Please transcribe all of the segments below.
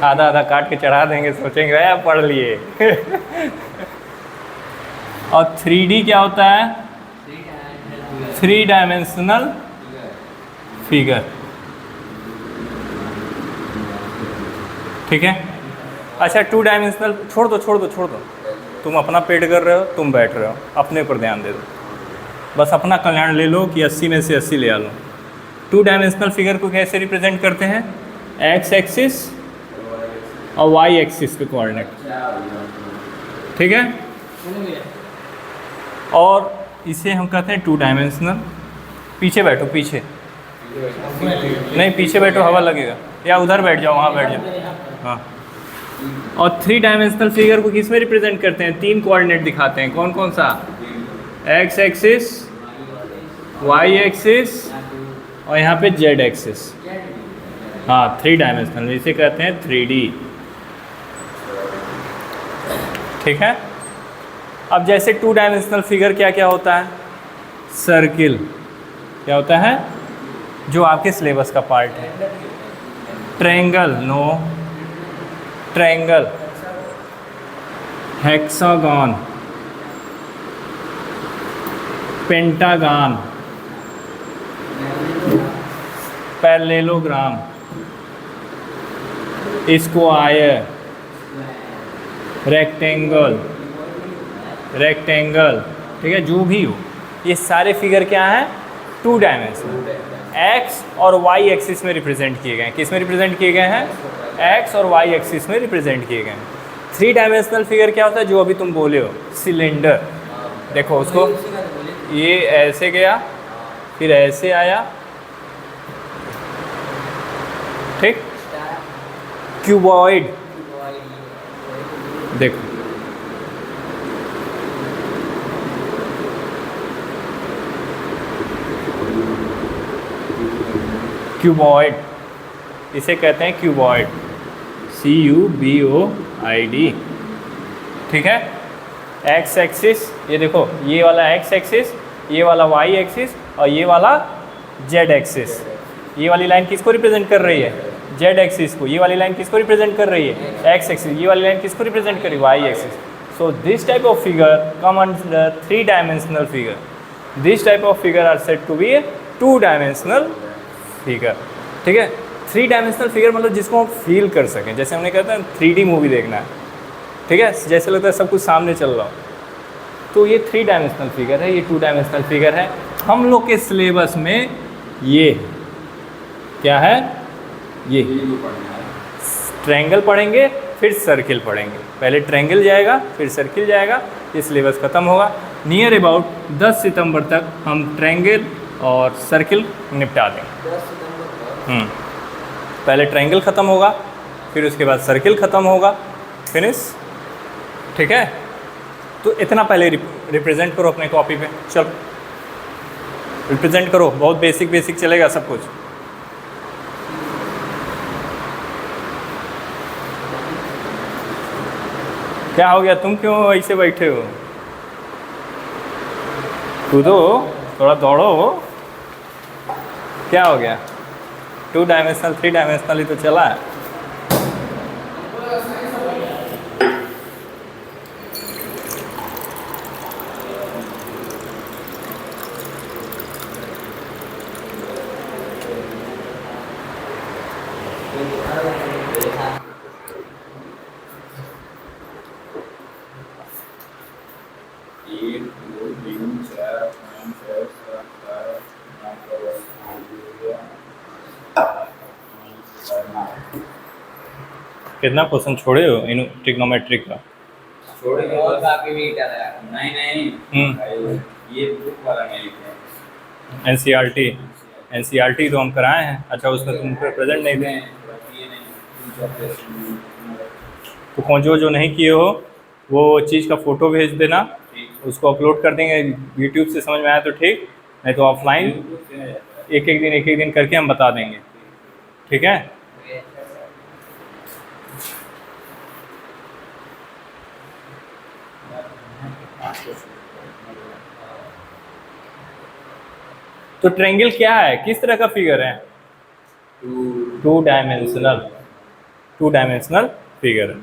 आधा आधा काट के चढ़ा देंगे, सोचेंगे यार पढ़ लिए। और 3D क्या होता है? 3 डायमेंशनल फिगर। ठीक है। अच्छा 2 डायमेंशनल छोड़ दो छोड़ दो छोड़ दो, तुम अपना पेड कर रहे हो, तुम बैठ रहे हो, अपने ऊपर ध्यान दे दो, बस अपना कल्याण ले लो कि 80 में से 80 ले आ लो। 2 डायमेंशनल फिगर को कैसे रिप्रेजेंट करते हैं? एक्स एक्सिस और वाई एक्सिस पे कोऑर्डिनेट। ठीक है। और इसे हम कहते हैं 2 डायमेंशनल। पीछे बैठो, पीछे नहीं, पीछे बैठो, हवा लगेगा, या उधर बैठ जाओ, वहाँ बैठ जाओ। हाँ। और 3 डायमेंशनल फिगर को किस में रिप्रेजेंट करते हैं? 3 कोऑर्डिनेट दिखाते हैं, कौन कौन सा? एक्स एक्सिस, वाई एक्सिस और यहाँ पे जेड एक्सिस। हाँ 3 डायमेंशनल, इसे कहते हैं 3D। ठीक है। अब जैसे 2 डायमेंशनल फिगर क्या क्या होता है? सर्किल क्या होता है, जो आपके सिलेबस का पार्ट है। Triangle, no, triangle, hexagon, pentagon, parallelogram, square, rectangle, rectangle. ठीक है, जो भी हो, ये सारे फिगर क्या हैं? 2 डायमेंशनल। एक्स और वाई एक्सिस में रिप्रेजेंट किए गए हैं। किस में रिप्रेजेंट किए गए हैं? एक्स और वाई एक्सिस में रिप्रेजेंट किए गए हैं। 3 डायमेंशनल फिगर क्या होता है? जो अभी तुम बोले हो, सिलेंडर। देखो उसको, ये ऐसे गया, फिर ऐसे आया, ठीक। क्यूबॉइड, देखो क्यूबॉइड, इसे कहते हैं क्यूबॉइड, CUBOID। ठीक है। एक्स एक्सिस, ये देखो, ये वाला एक्स एक्सिस, ये वाला वाई एक्सिस और ये वाला जेड एक्सिस। ये वाली लाइन किसको रिप्रेजेंट कर रही है? जेड एक्सिस को। ये वाली लाइन किसको रिप्रेजेंट कर रही है? X axis. ये वाली लाइन किसको रिप्रेजेंट कर रही है? Y axis. So this type of figure come under 3 dimensional figure. This type of figure are said to be a 2 dimensional figure. ठीक है। 3 डायमेंशनल फिगर मतलब जिसको हम फील कर सकें, जैसे हमने कहते हैं 3D मूवी देखना है, ठीक है, जैसे लगता है सब कुछ सामने चल रहा हो, तो ये 3 डायमेंशनल फिगर है, ये 2 डायमेंशनल फिगर है। हम लोग के सिलेबस में ये क्या है? ये ट्रायंगल पढ़ेंगे, फिर सर्किल पढ़ेंगे। पहले ट्रायंगल जाएगा, फिर सर्किल जाएगा, ये सिलेबस ख़त्म होगा। नियर अबाउट 10 सितंबर तक हम ट्रायंगल और सर्किल निपटा देंगे। पहले ट्रायंगल ख़त्म होगा, फिर उसके बाद सर्किल ख़त्म होगा, फिनिश। ठीक है। तो इतना पहले रिप्रेजेंट करो अपने कॉपी पे, चलो रिप्रेजेंट करो, बहुत बेसिक बेसिक चलेगा सब कुछ। क्या हो गया, तुम क्यों ऐसे बैठे हो? कूदो, थोड़ा दौड़ो। क्या हो गया? 2 डायमेंशनल 3 डायमेंशनल ही तो चला है। कितना क्वेश्चन छोड़े हो इन ट्रिग्नोमेट्रिक का? और बाकी भी कर रहा है। नहीं ये बुक वाला नहीं लिखे। एनसीईआरटी तो हम कराए हैं। अच्छा, उसमें तुम प्रेजेंट नहीं थे, तो कौन जो नहीं किए हो वो चीज़ का फ़ोटो भेज देना, उसको अपलोड कर देंगे यूट्यूब से। समझ में आया तो ठीक, नहीं तो ऑफलाइन एक एक दिन करके हम बता देंगे। ठीक है। तो ट्रायंगल क्या है, किस तरह का फिगर है? Two two dimensional figure.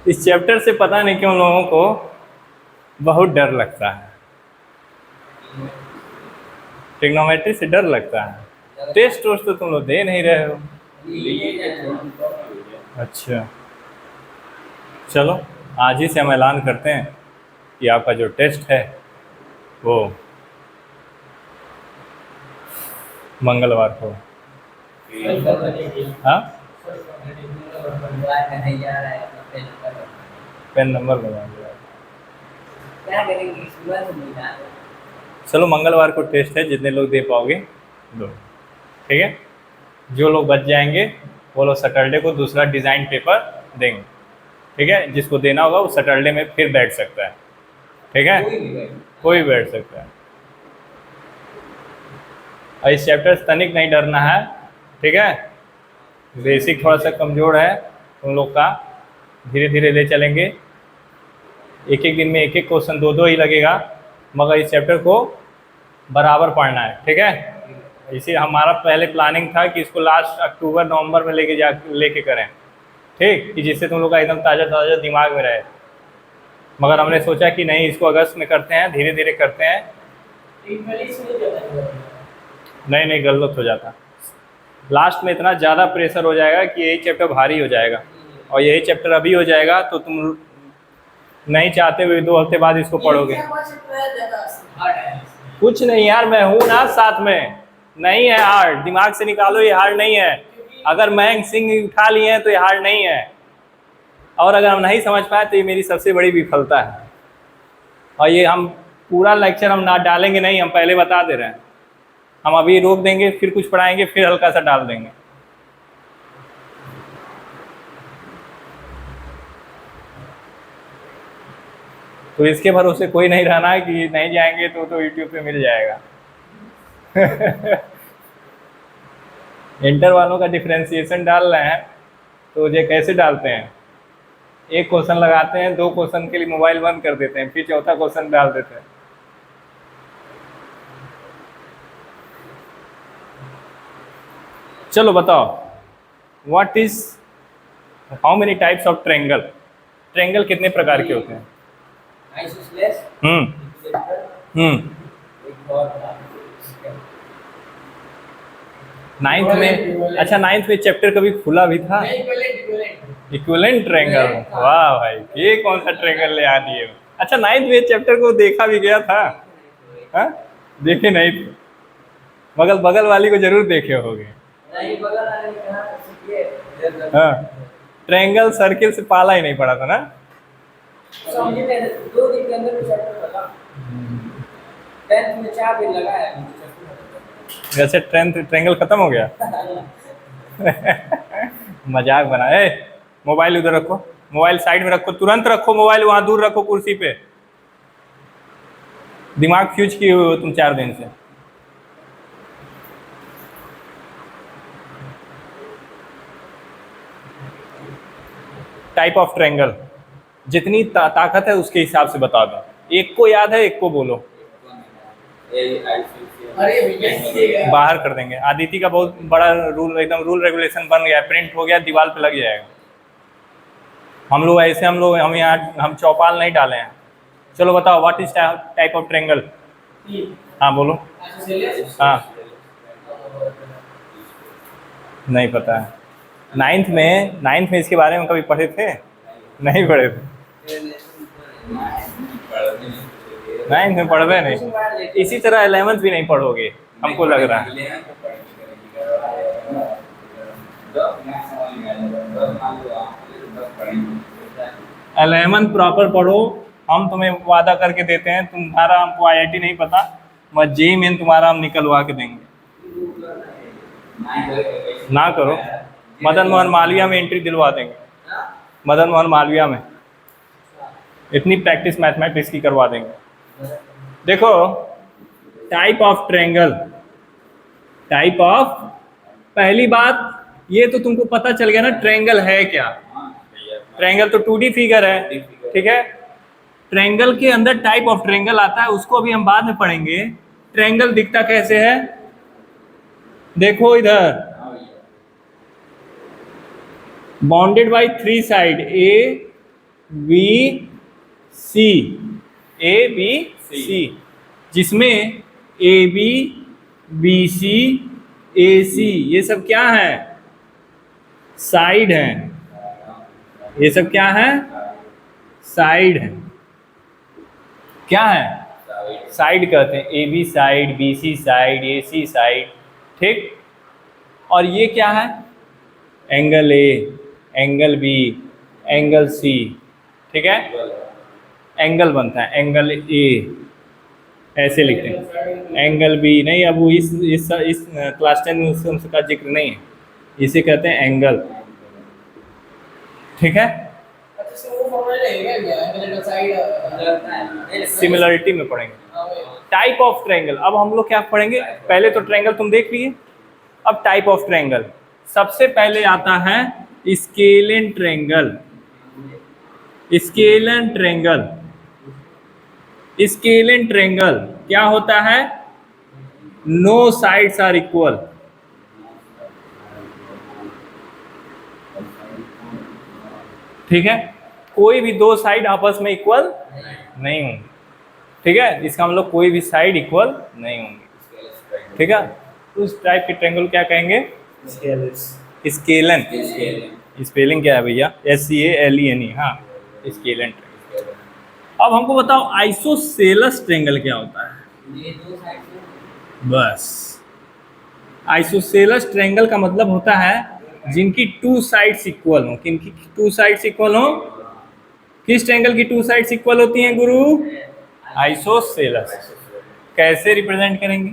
इस चैप्टर से पता नहीं क्यों लोगों को बहुत डर लगता है, ट्रिग्नोमेट्री से डर लगता है। टेस्ट वोस्ट तो तुम लोग दे नहीं रहे हो। अच्छा चलो, आज ही से हम ऐलान करते हैं कि आपका जो टेस्ट है वो मंगलवार को। हाँ, पेन नंबर लगाएंगे। क्या करेंगे सुबह से मिला। चलो मंगलवार को टेस्ट है, जितने लोग दे पाओगे दो, ठीक है। जो लोग बच जाएंगे वो लोग सैटरडे को दूसरा डिज़ाइन पेपर देंगे, ठीक है। जिसको देना होगा वो सैटरडे में फिर बैठ सकता है, ठीक है, कोई बैठ सकता है। और इस चैप्टर से तनिक नहीं डरना है, ठीक है। बेसिक थोड़ा सा कमज़ोर है उन लोग का, धीरे धीरे ले चलेंगे। एक एक दिन में एक एक क्वेश्चन दो दो ही लगेगा, मगर इस चैप्टर को बराबर पढ़ना है, ठीक है। इसी हमारा पहले प्लानिंग था कि इसको लास्ट अक्टूबर नवंबर में लेके करें, ठीक, कि जिससे तुम लोग का एकदम ताज़ा ताज़ा दिमाग में रहे। मगर हमने सोचा कि नहीं, इसको अगस्त में करते हैं, धीरे धीरे करते हैं। नहीं गलत हो जाता, लास्ट में इतना ज़्यादा प्रेशर हो जाएगा कि यही चैप्टर भारी हो जाएगा, और यही चैप्टर अभी हो जाएगा तो तुम नहीं चाहते हुए 2 हफ्ते बाद इसको पढ़ोगे। कुछ नहीं यार, मैं हूँ ना साथ में, नहीं है हार्ड, दिमाग से निकालो, ये हार्ड नहीं है। अगर मयंक सिंह उठा लिए हैं तो ये हार्ड नहीं है, और अगर हम नहीं समझ पाए तो ये मेरी सबसे बड़ी विफलता है। और ये हम पूरा लेक्चर हम ना डालेंगे नहीं, हम पहले बता दे रहे हैं। हम अभी रोक देंगे, फिर कुछ पढ़ाएंगे, फिर हल्का सा डाल देंगे। तो इसके भरोसे कोई नहीं रहना है कि नहीं जाएंगे तो यूट्यूब पे मिल जाएगा। इंटर वालों का डिफरेंशिएशन डाल रहे हैं, तो ये कैसे डालते हैं, एक क्वेश्चन लगाते हैं, 2 क्वेश्चन के लिए मोबाइल बंद कर देते हैं, फिर चौथा क्वेश्चन डाल देते हैं। चलो बताओ, what is how many types of triangle. Triangle कितने प्रकार के होते हैं? नाइन्थ में, अच्छा नाइन्थ में चैप्टर कभी खुला भी था? इक्विवेलेंट ट्रायंगल, वाह भाई, ये कौन सा ट्रायंगल ले आ दिए। अच्छा नाइन्थ में चैप्टर को देखा भी गया था? हाँ, देखे नहीं थे, बगल बगल वाली को जरूर देखे होगे। हाँ, ट्रायंगल सर्किल से पाला ही नहीं पड़ा था ना। वैसे ट्रायंगल खत्म हो गया। मजाक बना। मोबाइल उधर रखो, मोबाइल साइड में रखो, तुरंत रखो मोबाइल, वहां दूर रखो कुर्सी पे। दिमाग फ्यूज किए हुए हो तुम 4 दिन से। टाइप ऑफ ट्रायंगल, जितनी ताकत है उसके हिसाब से बता दो। एक को याद है, एक को बोलो। बाहर कर देंगे। आदिति का बहुत बड़ा रूल, एकदम रूल रेगुलेशन बन गया, प्रिंट हो गया, दीवार पे लग जाएगा। हम लोग ऐसे, हम यहाँ हम चौपाल नहीं डाले हैं। चलो बताओ, what is type of triangle. हाँ बोलो। हाँ, नहीं पता है। नाइन्थ में इसके बारे में कभी पढ़े थे? नहीं पढ़े थे, नाइन्थ में पढ़वे नहीं। इसी तरह 11th भी नहीं पढ़ोगे, हमको लग रहा है। 11th प्रॉपर पढ़ो, हम तुम्हें वादा करके देते हैं। तुम्हारा हमको IIT नहीं पता, बस JEE मेन तुम्हारा हम निकलवा के देंगे। ना करो, मदन मोहन मालवीय में एंट्री दिलवा देंगे, मदन मोहन मालवीय में इतनी प्रैक्टिस मैथमेटिक्स की करवा देंगे। देखो type of triangle, type of, पहली बात ये तो तुमको पता चल गया ना ट्रायंगल है क्या। ट्रायंगल तो 2D फिगर है, ठीक है। ट्रायंगल के अंदर टाइप ऑफ ट्रायंगल आता है, उसको अभी हम बाद में पढ़ेंगे। ट्रायंगल दिखता कैसे है, देखो इधर, bounded by 3 side A B C, A B C, जिसमें AB BC AC ये सब क्या है, साइड है। ये सब क्या है, साइड है। क्या है, साइड कहते हैं, AB side, BC side, AC side, ठीक। और ये क्या है, angle A, angle B, angle C, ठीक है। एंगल बनता है एंगल A, ऐसे लिखते हैं। एंगल B नहीं, अब वो इस क्लास 10 में उसका जिक्र नहीं है, इसे कहते हैं एंगल, ठीक है। सिमिलरिटी में पढ़ेंगे। टाइप ऑफ ट्रायंगल, अब हम लोग क्या पढ़ेंगे, पहले तो ट्रायंगल तुम देख लिए, अब टाइप ऑफ ट्रायंगल। सबसे पहले आता है scalene triangle. Scalene triangle, scalene triangle क्या होता है, नो साइड्स आर इक्वल। ठीक है, कोई भी दो साइड आपस में इक्वल नहीं होंगे, ठीक है। इसका मतलब कोई भी साइड इक्वल नहीं होंगे, ठीक है। उस टाइप के ट्रायंगल क्या कहेंगे, स्केलन। स्पेलिंग क्या है भैया, SCALEN, हाँ, स्केलन ट्रायंगल। अब हमको बताओ आइसोसेलेस ट्रायंगल क्या होता है। बस, आइसोसेलेस ट्रायंगल का मतलब होता है जिनकी 2 साइड्स इक्वल हो। किनकी 2 साइड्स इक्वल हो, किस ट्रायंगल की 2 साइड्स इक्वल होती हैं गुरु, आइसोसेलेस। कैसे रिप्रेजेंट करेंगे,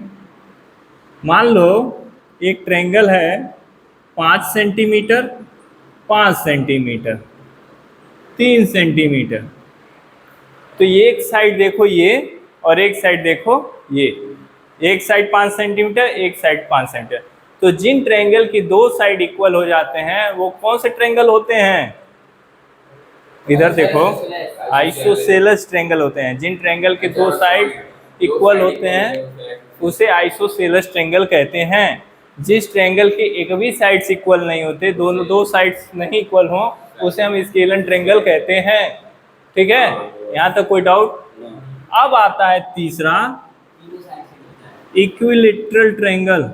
मान लो एक ट्रायंगल है 5 सेंटीमीटर, 5 सेंटीमीटर, 3 सेंटीमीटर, तो एक साइड देखो ये और एक साइड देखो ये, एक साइड 5 सेंटीमीटर, एक साइड 5 सेंटीमीटर। तो जिन ट्रायंगल की 2 साइड इक्वल हो जाते हैं वो कौन से ट्रायंगल होते हैं, इधर देखो, आइसोसेलेस ट्रायंगल होते हैं। जिन ट्रायंगल के 2 साइड इक्वल होते हैं उसे आइसोसेलेस ट्रायंगल कहते हैं। जिस ट्रायंगल के एक भी साइड्स इक्वल नहीं होते, दोनों 2 साइड्स नहीं इक्वल हो, उसे हम स्केलन ट्रायंगल कहते हैं, ठीक है। यहाँ तक कोई डाउट। अब आता है तीसरा, equilateral triangle.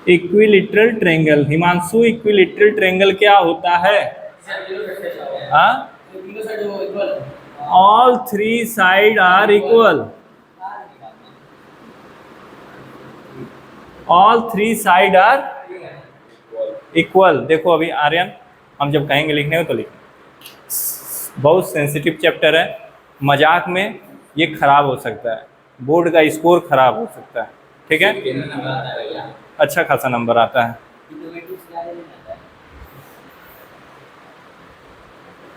Equilateral triangle, Himanshu equilateral triangle क्या होता है, all 3 side are equal, all 3 side are equal. देखो अभी आर्यन, हम जब कहेंगे लिखने को तो लिखना, बहुत सेंसिटिव चैप्टर है, मजाक में ये खराब हो सकता है, बोर्ड का स्कोर खराब हो सकता है, ठीक है। अच्छा खासा नंबर आता है,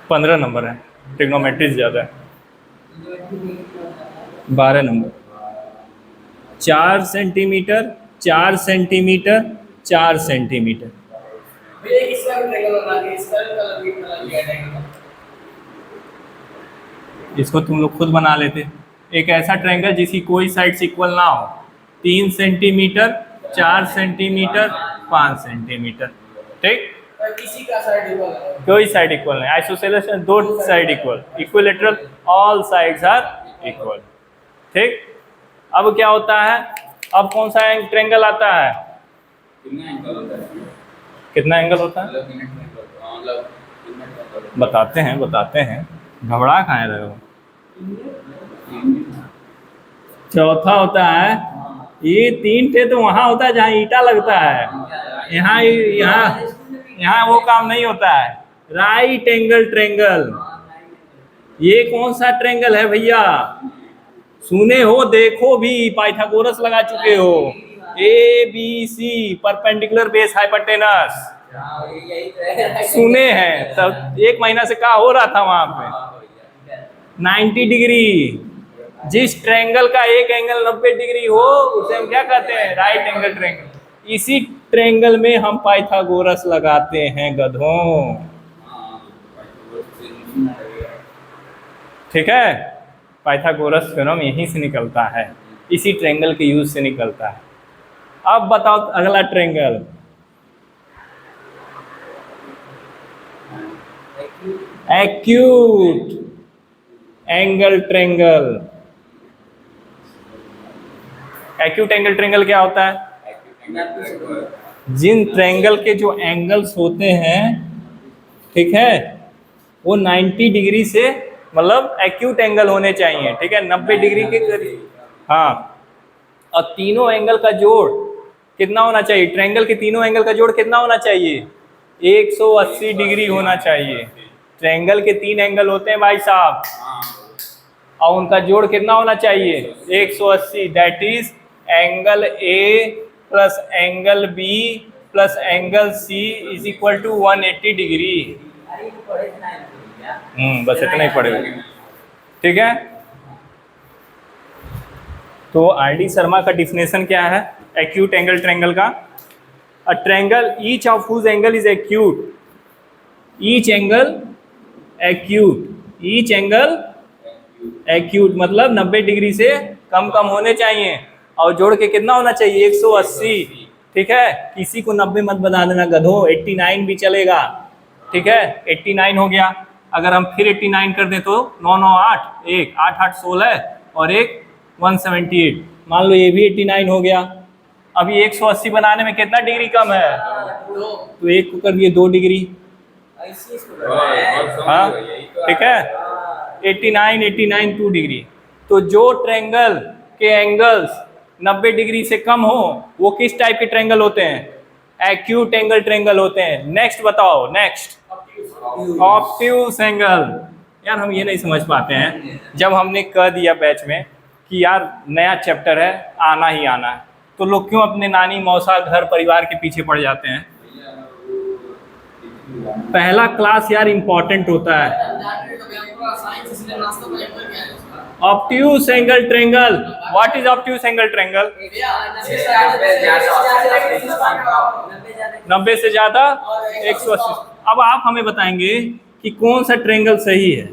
15 नंबर है, ट्रिग्नोमेट्री ज़्यादा है, 12 नंबर। 4 centimetre, 4 centimetre, 4 centimetre. इसको तुम लोग खुद बना लेते। एक ऐसा ट्रायंगल जिसकी कोई साइड्स इक्वल ना हो, 3 सेंटीमीटर, 4 सेंटीमीटर, 5 सेंटीमीटर, ठीक। किसी का साइड इक्वल है, कोई साइड इक्वल नहीं, isosceles 2 side equal, equilateral all sides are equal, ठीक। अब क्या होता है, अब कौन सा ट्रायंगल आता है, कितना एंगल होता है, बताते हैं बताते हैं, घबरा खाए रहे हो। चौथा होता है, ये 3 थे तो वहां होता है जहाँ ईटा लगता है, यहाँ यहाँ यहाँ वो काम नहीं होता है। राइट एंगल ट्रायंगल, ये कौन सा ट्रायंगल है भैया, सुने हो, देखो भी, पाइथागोरस लगा चुके हो, A B C perpendicular base hypotenuse हाँ, यही तो है। सुने हैं तब 1 महीना से क्या हो रहा था वहां पे 90 डिग्री। जिस ट्रायंगल का एक एंगल 90 डिग्री हो उसे हम क्या कहते हैं? Right angle triangle. इसी ट्रायंगल में हम पाइथागोरस लगाते हैं गधों। ठीक है, पाइथागोरस थ्योरम यहीं से निकलता है, इसी ट्रायंगल के यूज से निकलता है। अब बताओ अगला triangle, acute angle triangle. Acute angle triangle क्या होता है? जिन ट्रायंगल के जो एंगल्स होते हैं, ठीक है, वो 90 डिग्री से मतलब एक्यूट एंगल होने चाहिए, ठीक है, 90 डिग्री के करीब। हाँ, और तीनों एंगल का जोड़ कितना होना चाहिए? ट्रायंगल के तीनों एंगल का जोड़ कितना होना चाहिए? 180 डिग्री होना चाहिए। ट्रायंगल के 3 एंगल होते हैं भाई साहब, और उनका जोड़ कितना होना चाहिए? 180। That is angle A plus angle B plus angle C is equal to 180 degree. बस इतना ही पड़ेगा, ठीक है। तो आर डी शर्मा का डिफिनेशन क्या है एक्यूट एंगल ट्रायंगल का? A triangle each of whose angle is acute, each angle acute, each angle acute मतलब 90 डिग्री से कम कम होने चाहिए, और जोड़ के कितना होना चाहिए? 180। ठीक है, किसी को 90 मत बता देना गधो, 89 भी चलेगा, ठीक है। 89 हो गया। अगर हम फिर 89 कर दें तो 9 9 8 1 8 8 16 और एक 178, मान लो ये भी 89 हो गया। अभी 180 बनाने में कितना डिग्री कम है? तो एक को कर दिए 2 डिग्री। हाँ, ठीक है, 89 89 2 डिग्री। तो जो ट्रायंगल के एंगल्स 90 डिग्री से कम हो वो किस टाइप के ट्रायंगल होते हैं? एक्यूट एंगल ट्रायंगल होते हैं। नेक्स्ट बताओ, नेक्स्ट ऑब्ट्यूस एंगल। यार हम ये नहीं समझ पाते हैं, जब हमने कह दिया बैच में कि यार नया चैप्टर है, आना ही आना है, तो लोग क्यों अपने नानी मौसा घर परिवार के पीछे पड़ जाते हैं? पहला क्लास यार इम्पोर्टेंट होता है। Obtuse angle triangle, what is obtuse angle triangle? 90 से ज्यादा 180। अब आप हमें बताएंगे कि कौन सा ट्रायंगल सही है?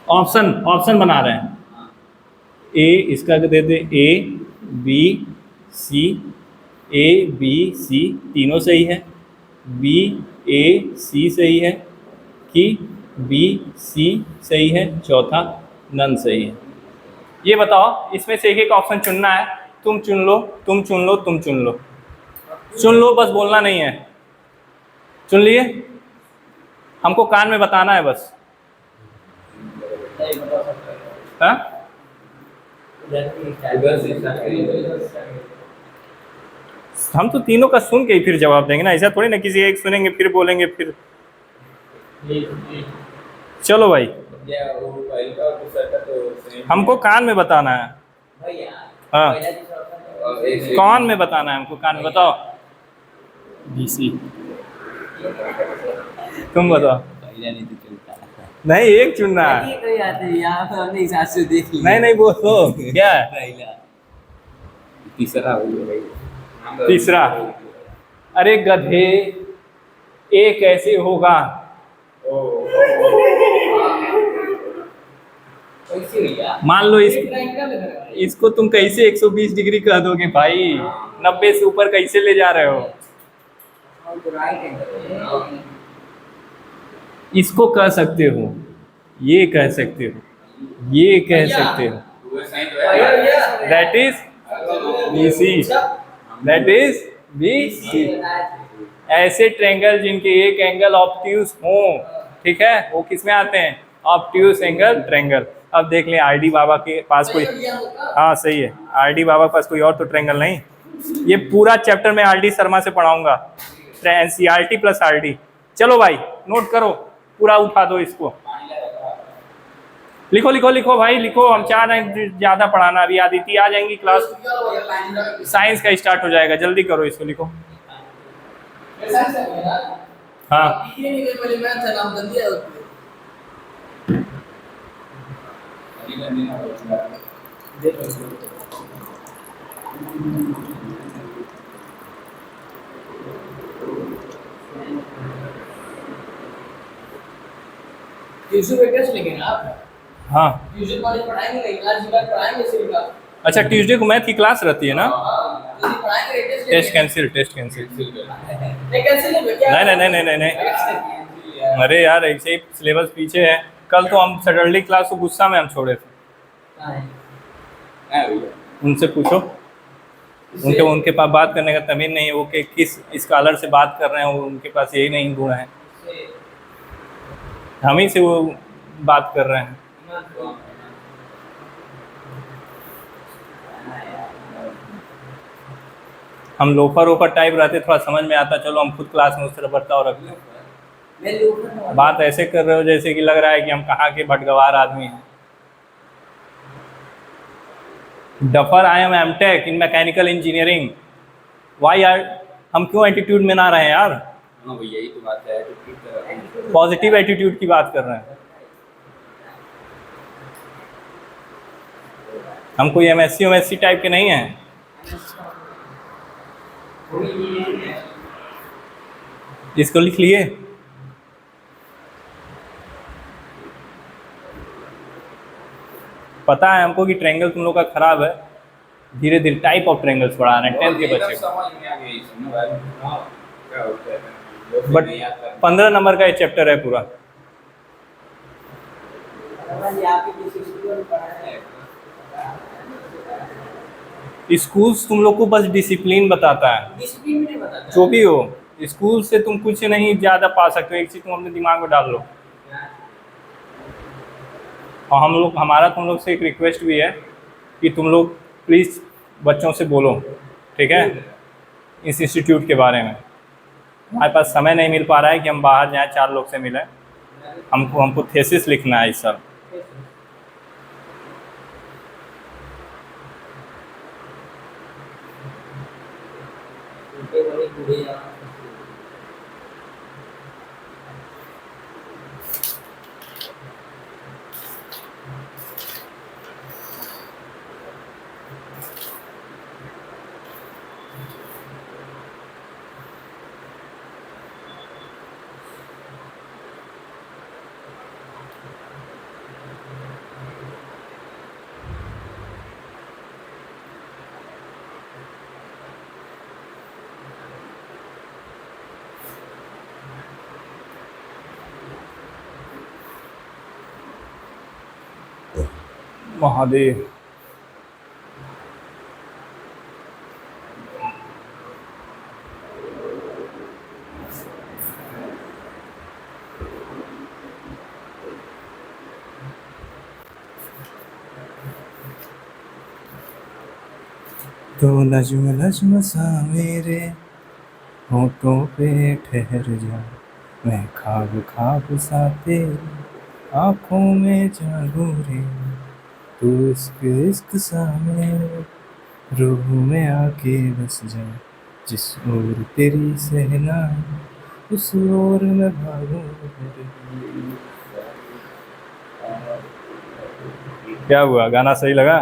ऑप्शन बना रहे हैं। ए इसका दे दे, ए बी सी, ए बी सी तीनों सही है, बी ए सी सही है कि बी सी सही है, चौथा नन सही है। ये बताओ, इसमें से एक एक ऑप्शन चुनना है। तुम चुन लो, तुम चुन लो, तुम चुन लो, चुन लो, बस बोलना नहीं है। चुन लिए? हमको कान में बताना है बस। हाँ? हम तो तीनों का सुन के ही फिर जवाब देंगे ना, ऐसा थोड़ी ना किसी एक सुनेंगे फिर बोलेंगे फिर। चलो भाई, हमको कान में बताना है। हाँ, कान में बताना है हमको, कान में बताओ। बीसी, तुम बताओ। नहीं, एक चुनना है। नहीं नहीं, वो तो क्या है? तीसरा। अरे गधे, ए कैसे होगा? मान लो इसको तुम कैसे 120 डिग्री कह दोगे भाई? 90 से ऊपर कैसे ले जा रहे हो? इसको कह सकते हो, ये कह सकते हो, ये कह सकते हो। That is BC, that is BC। ऐसे ट्रायंगल जिनके एक एंगल ऑब्ट्यूस हो, ठीक है, वो किस में आते हैं? Obtuse angle triangle. अब देख लें आरडी बाबा के पास कोई, हाँ सही है, आरडी बाबा के पास कोई और तो ट्रायंगल नहीं। ये पूरा चैप्टर मैं आरडी शर्मा से पढ़ाऊंगा, NCERT प्लस RD। चलो भाई नोट करो, पूरा उठा दो इसको। पानी लगा लिखो लिखो लिखो भाई लिखो, हम चाह रहे हैं ज़्यादा पढ़ाना। अभी आदित्य आ जाएंगी क्लास, साइंस का स्टार्ट हो जाएगा, जल्दी करो इसको, लिखो। हाँ ट्यूसडे पे टेस्ट लेंगे ना आप? हाँ। ट्यूसडे कॉलेज पढ़ाएंगे नहीं, आज की बात पढ़ाएंगे सिर्फ का। अच्छा, ट्यूसडे को मैथ की क्लास रहती है ना? ट्यूसडे पढ़ाएंगे, test test cancel, test cancel. नहीं कैंसिल नहीं क्या? नहीं नहीं नहीं नहीं नहीं, अरे यार ऐसे ही सिलेबस पीछे है। कल तो हम सैटरडे क्लास को गुस्सा में हम छोड़े थे। उनसे पूछो, उनके पास बात करने का तमीज़ नहीं है, वो कि किस स्कॉलर से बात कर रहे हैं, वो उनके पास यही नहीं गुण है। हम ही से वो बात कर रहे हैं। हम लोफर ओफर टाइप रहते, थोड़ा समझ में आता, चलो हम खुद क्लास में उस तरह बर्ताव रखते हैं। बात ऐसे कर रहे हो जैसे कि लग रहा है कि हम कहाँ के भटगवार आदमी हैं। Duffer I am MTech in mechanical engineering. Why are, हम क्यों एटीट्यूड में ना रहे यार? यही तो बात है, पॉजिटिव एटीट्यूड की बात कर रहे हैं। हम कोई एमएससी टाइप के नहीं हैं। इसको लिख लिए? पता है हमको कि ट्रायंगल तुम लोग का खराब है, धीरे धीरे टाइप ऑफ ट्रायंगल्स पढ़ा रहे हैं 10th के बच्चे को। बट 15 नंबर का ये चैप्टर है पूरा। स्कूल्स तुम लोग को बस डिसिप्लिन बताता है, डिसिप्लिन भी नहीं बताता जो भी हो। स्कूल से तुम कुछ नहीं ज़्यादा पा सकते हो, एक चीज़ तुम अपने दिमाग में डाल लो। और हमारा तुम लोग से एक रिक्वेस्ट भी है कि तुम लोग प्लीज़ बच्चों से बोलो, ठीक है, इस इंस्टीट्यूट के बारे में। हमारे पास समय नहीं मिल पा रहा है कि हम बाहर जाएं, 4 लोग से मिलें। हमको थेसिस लिखना है इस साल। महादेव। तो नज्म नज्म सा मेरे होठों पे ठहर जा, मैं ख्वाब ख्वाब सा तेरी आँखों में जागूं रे। तू इश्क इश्क सा मेरे रूह में आके बस जा, जिस ओर तेरी सहना उस ओर मैं भागूं रे। क्या हुआ, गाना सही लगा?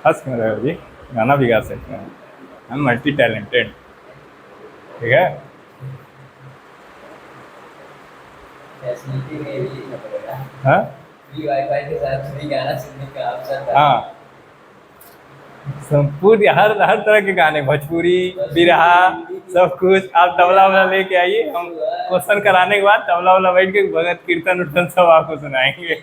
हंस क्यों रहे हो जी? गाना भी गा सकते हैं, हम मल्टी टैलेंटेड, ठीक है। फैसिलिटी में भी लिखना पड़ेगा। हाँ फ्री वाईफाई के साथ फ्री गाना सुनने का अवसर था। हाँ, संपूर्ण हर तरह के गाने, भोजपुरी, बिरहा, सब कुछ। आप तबला वबला लेके आइए, हम क्वेश्चन कराने के बाद तबला वबला बैठ के भगत कीर्तन उर्तन सब आपको सुनाएंगे।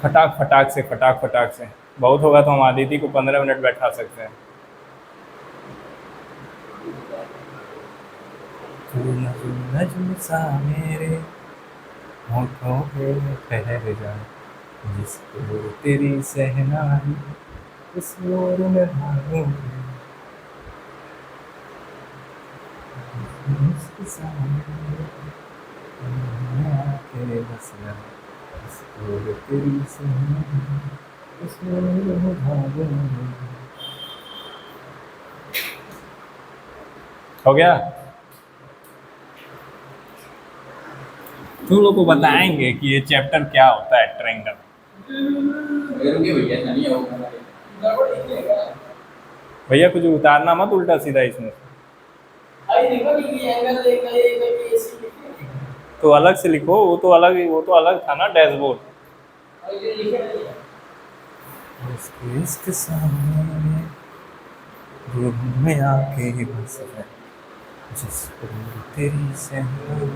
फटाक फटाक से बहुत होगा तो हम आदिति को 15 मिनट बैठा सकते हैं। नज्म सा मेरे होठों पे ठहर जा, जिसको तेरी सहनाई उस मोर में भागूं उसके सामने मैं आके बस गया जिसको तेरी सहनाई उस मोर में भागूं हो गया तुम लोग को बताएंगे कि ये चैप्टर क्या होता है ट्रायंगल रुकिए भैया नहीं होगा गड़बड़ नहीं है क्या? भैया कुछ उतारना मत उल्टा सीधा इसमें अरे देखो कि ये एंगल देखना ये कि ऐसी लिखी है। तो अलग से लिखो वो तो अलग था ना डैशबोर्ड और ये लिखे नहीं है। इसके सामने रूम में आके बस है जिसको तेरी सहनाई